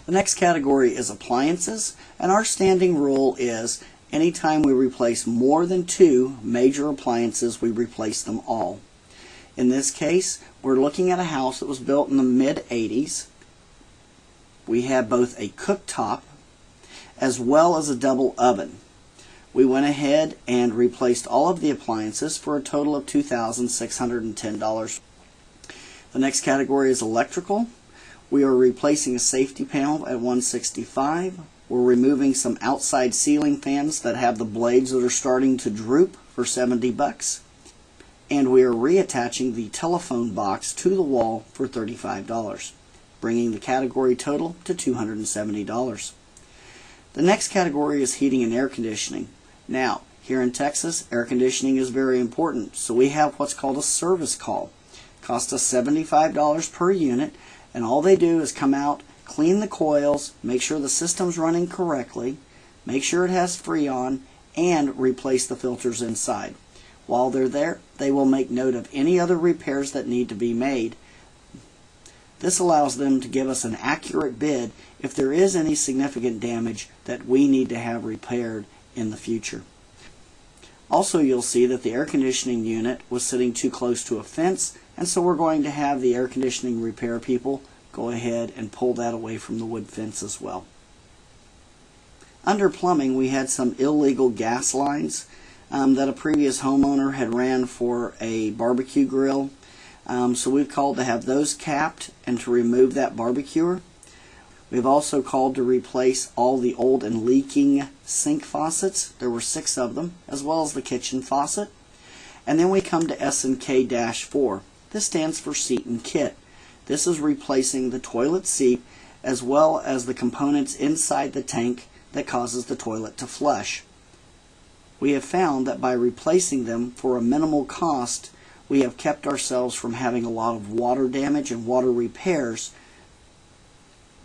The next category is appliances, and our standing rule is anytime we replace more than 2 major appliances, we replace them all. In this case, we're looking at a house that was built in the mid-80s. We had both a cooktop as well as a double oven. We went ahead and replaced all of the appliances for a total of $2,610. The next category is electrical. We are replacing a safety panel at $165. We're removing some outside ceiling fans that have the blades that are starting to droop for $70. And we are reattaching the telephone box to the wall for $35, bringing the category total to $270. The next category is heating and air conditioning. Now, here in Texas, air conditioning is very important, so we have what's called a service call. It costs us $75 per unit, and all they do is come out, clean the coils, make sure the system's running correctly, make sure it has Freon, and replace the filters inside. While they're there, they will make note of any other repairs that need to be made. This allows them to give us an accurate bid if there is any significant damage that we need to have repaired in the future. Also, you'll see that the air conditioning unit was sitting too close to a fence, and so we're going to have the air conditioning repair people go ahead and pull that away from the wood fence as well. Under plumbing, we had some illegal gas lines that a previous homeowner had ran for a barbecue grill. So we've called to have those capped and to remove that barbecuer. We've also called to replace all the old and leaking sink faucets. There were 6 of them, as well as the kitchen faucet. And then we come to S&K-4. This stands for seat and kit. This is replacing the toilet seat as well as the components inside the tank that causes the toilet to flush. We have found that by replacing them for a minimal cost, we have kept ourselves from having a lot of water damage and water repairs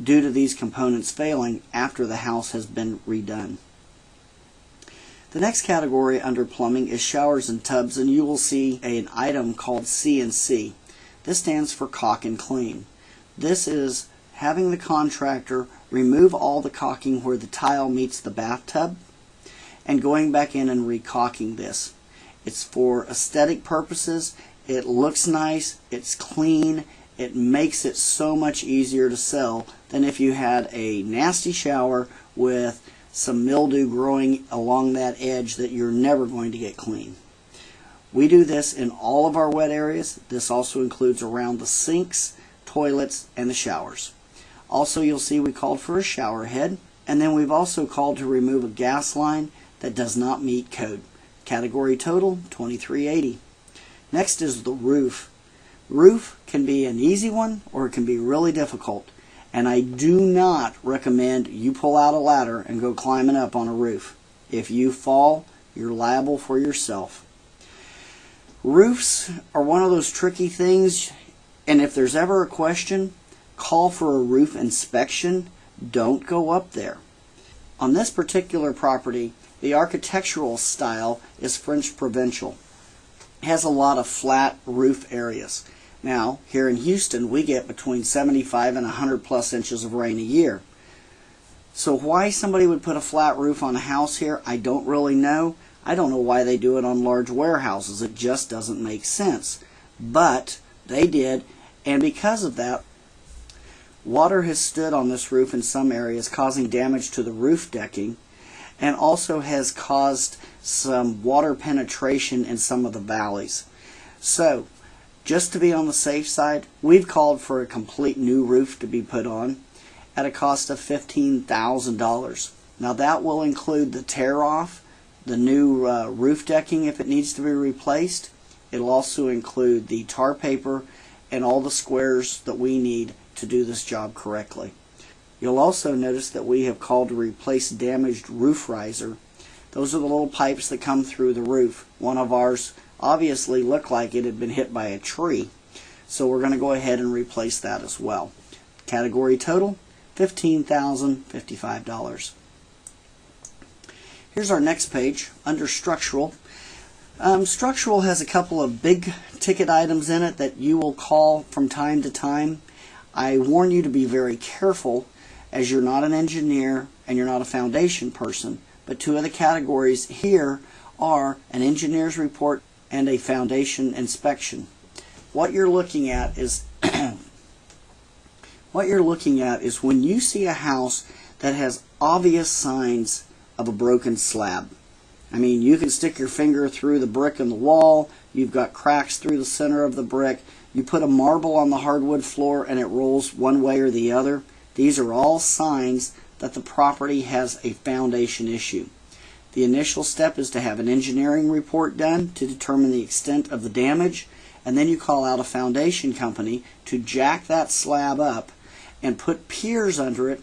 due to these components failing after the house has been redone. The next category under plumbing is showers and tubs, and you will see an item called C&C. This stands for caulk and clean. This is having the contractor remove all the caulking where the tile meets the bathtub and going back in and recaulking this. It's for aesthetic purposes. It looks nice, it's clean, it makes it so much easier to sell than if you had a nasty shower with some mildew growing along that edge that you're never going to get clean. We do this in all of our wet areas. This also includes around the sinks, toilets, and the showers. Also, you'll see we called for a shower head, and then we've also called to remove a gas line that does not meet code. Category total, $23.80. Next is the roof. Roof can be an easy one or it can be really difficult, and I do not recommend you pull out a ladder and go climbing up on a roof. If you fall, you're liable for yourself. Roofs are one of those tricky things, and if there's ever a question, call for a roof inspection. Don't go up there. On this particular property, the architectural style is French Provincial. It has a lot of flat roof areas. Now, here in Houston, we get between 75 and 100 plus inches of rain a year. So why somebody would put a flat roof on a house here, I don't really know. I don't know why they do it on large warehouses. It just doesn't make sense. But they did, and because of that, water has stood on this roof in some areas, causing damage to the roof decking, and also has caused some water penetration in some of the valleys. So, just to be on the safe side, we've called for a complete new roof to be put on at a cost of $15,000. Now that will include the tear off, the new roof decking if it needs to be replaced. It'll also include the tar paper and all the squares that we need to do this job correctly. You'll also notice that we have called to replace damaged roof riser. Those are the little pipes that come through the roof. One of ours obviously looked like it had been hit by a tree, so we're going to go ahead and replace that as well. Category total, $15,055. Here's our next page under structural. Structural has a couple of big ticket items in it that you will call from time to time. I warn you to be very careful as you're not an engineer and you're not a foundation person, but two of the categories here are an engineer's report and a foundation inspection. What you're looking at is when you see a house that has obvious signs of a broken slab. I mean, you can stick your finger through the brick in the wall, you've got cracks through the center of the brick, you put a marble on the hardwood floor and it rolls one way or the other. These are all signs that the property has a foundation issue. The initial step is to have an engineering report done to determine the extent of the damage, and then you call out a foundation company to jack that slab up and put piers under it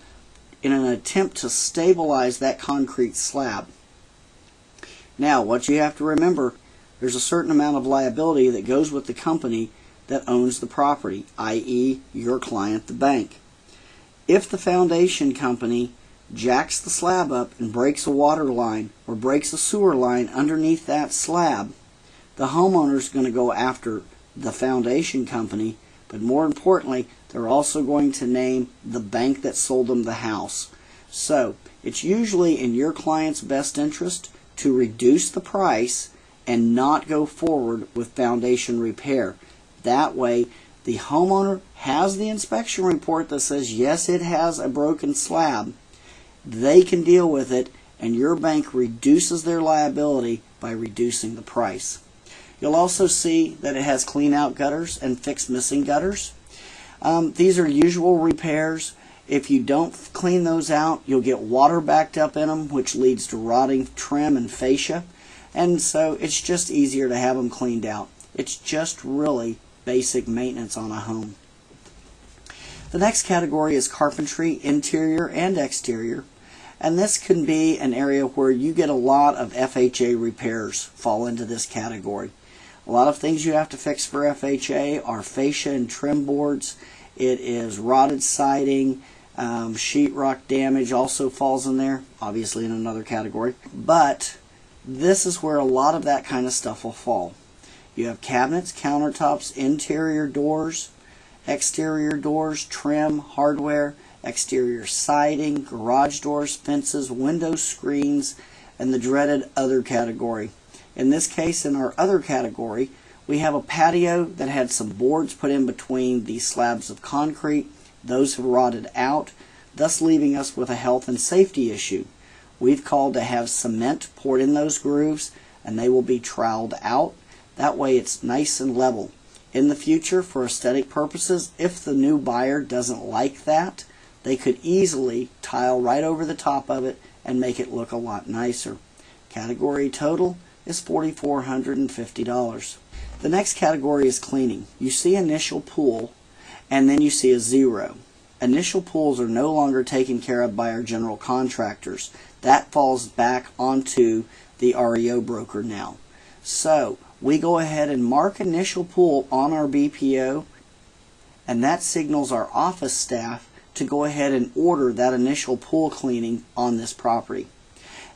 in an attempt to stabilize that concrete slab. Now, what you have to remember, there's a certain amount of liability that goes with the company that owns the property, i.e. your client, the bank. If the foundation company jacks the slab up and breaks a water line or breaks a sewer line underneath that slab, the homeowner is going to go after the foundation company, but more importantly, they're also going to name the bank that sold them the house. So it's usually in your client's best interest to reduce the price and not go forward with foundation repair. That way, the homeowner has the inspection report that says, yes, it has a broken slab. They can deal with it, and your bank reduces their liability by reducing the price. You'll also see that it has clean out gutters and fix missing gutters. These are usual repairs. If you don't clean those out, you'll get water backed up in them, which leads to rotting trim and fascia. And so it's just easier to have them cleaned out. It's just really basic maintenance on a home. The next category is carpentry, interior and exterior. And this can be an area where you get a lot of FHA repairs fall into this category. A lot of things you have to fix for FHA are fascia and trim boards. It is rotted siding, sheetrock damage also falls in there, obviously in another category. But this is where a lot of that kind of stuff will fall. You have cabinets, countertops, interior doors, exterior doors, trim, hardware, exterior siding, garage doors, fences, window screens, and the dreaded other category. In this case, in our other category, we have a patio that had some boards put in between the slabs of concrete. Those have rotted out, thus leaving us with a health and safety issue. We've called to have cement poured in those grooves, and they will be troweled out. That way it's nice and level. In the future, for aesthetic purposes, if the new buyer doesn't like that, they could easily tile right over the top of it and make it look a lot nicer. Category total is $4,450. The next category is cleaning. You see initial pool and then you see a zero. Initial pools are no longer taken care of by our general contractors. That falls back onto the REO broker now. So we go ahead and mark initial pool on our BPO, and that signals our office staff to go ahead and order that initial pool cleaning on this property.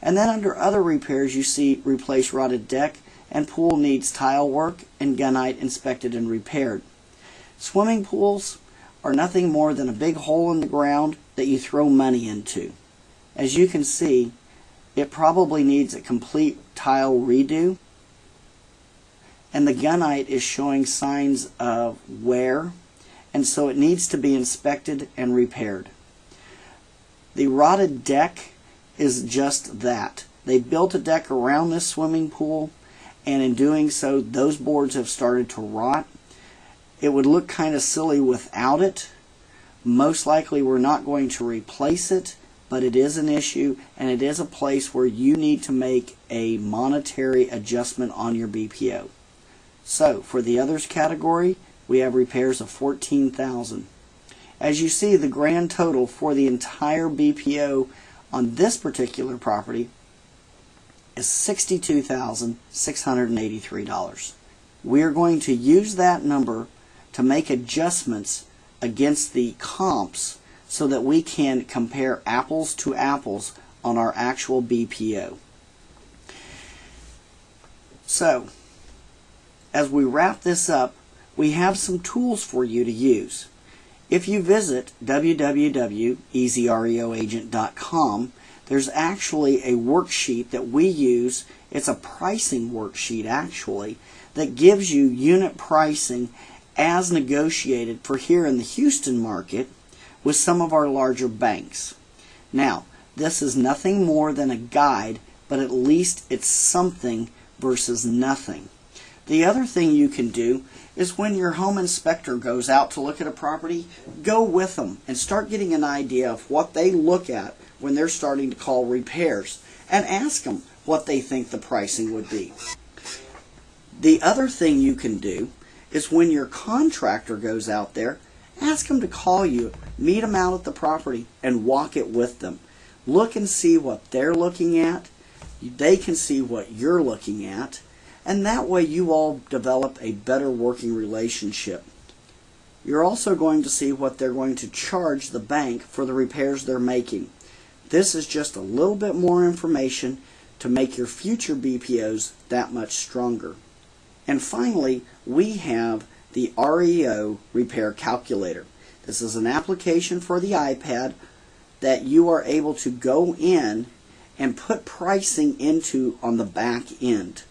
And then under other repairs, you see replace rotted deck and pool needs tile work and gunite inspected and repaired. Swimming pools are nothing more than a big hole in the ground that you throw money into. As you can see, it probably needs a complete tile redo, and the gunite is showing signs of wear, and so it needs to be inspected and repaired. The rotted deck is just that. They built a deck around this swimming pool, and in doing so, those boards have started to rot. It would look kind of silly without it. Most likely we're not going to replace it, but it is an issue, and it is a place where you need to make a monetary adjustment on your BPO. So for the others category, we have repairs of $14,000. As you see, the grand total for the entire BPO on this particular property is $62,683. We are going to use that number to make adjustments against the comps so that we can compare apples to apples on our actual BPO. So, as we wrap this up, we have some tools for you to use. If you visit www.easyreoagent.com, there's actually a worksheet that we use. It's a pricing worksheet actually that gives you unit pricing as negotiated for here in the Houston market with some of our larger banks. Now, this is nothing more than a guide, but at least it's something versus nothing. The other thing you can do is when your home inspector goes out to look at a property, go with them and start getting an idea of what they look at when they're starting to call repairs, and ask them what they think the pricing would be. The other thing you can do is when your contractor goes out there, ask them to call you, meet them out at the property, and walk it with them. Look and see what they're looking at. They can see what you're looking at. And that way you all develop a better working relationship. You're also going to see what they're going to charge the bank for the repairs they're making. This is just a little bit more information to make your future BPOs that much stronger. And finally, we have the REO Repair Calculator. This is an application for the iPad that you are able to go in and put pricing into on the back end.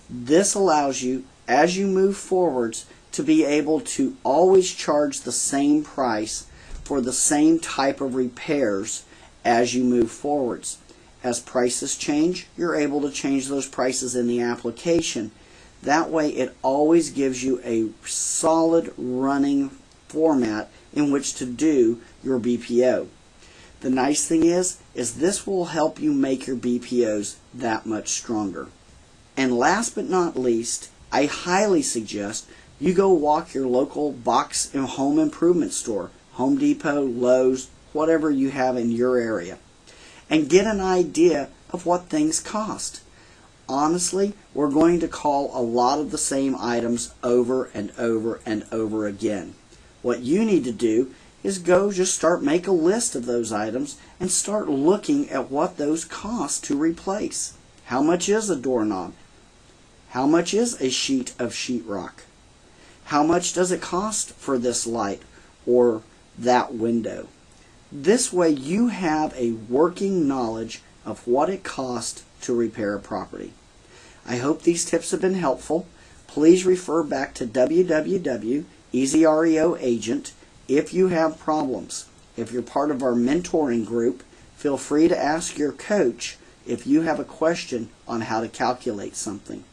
This allows you, as you move forwards, to be able to always charge the same price for the same type of repairs as you move forwards. As prices change, you're able to change those prices in the application. That way it always gives you a solid running format in which to do your BPO. The nice thing is this will help you make your BPOs that much stronger. And last but not least, I highly suggest you go walk your local box and home improvement store, Home Depot, Lowe's, whatever you have in your area, and get an idea of what things cost. Honestly, we're going to call a lot of the same items over and over and over again. What you need to do is just make a list of those items and start looking at what those cost to replace. How much is a doorknob? How much is a sheet of sheetrock? How much does it cost for this light or that window? This way you have a working knowledge of what it costs to repair a property. I hope these tips have been helpful. Please refer back to www.easyreoagent if you have problems. If you're part of our mentoring group, feel free to ask your coach if you have a question on how to calculate something.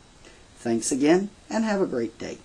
Thanks again, and have a great day.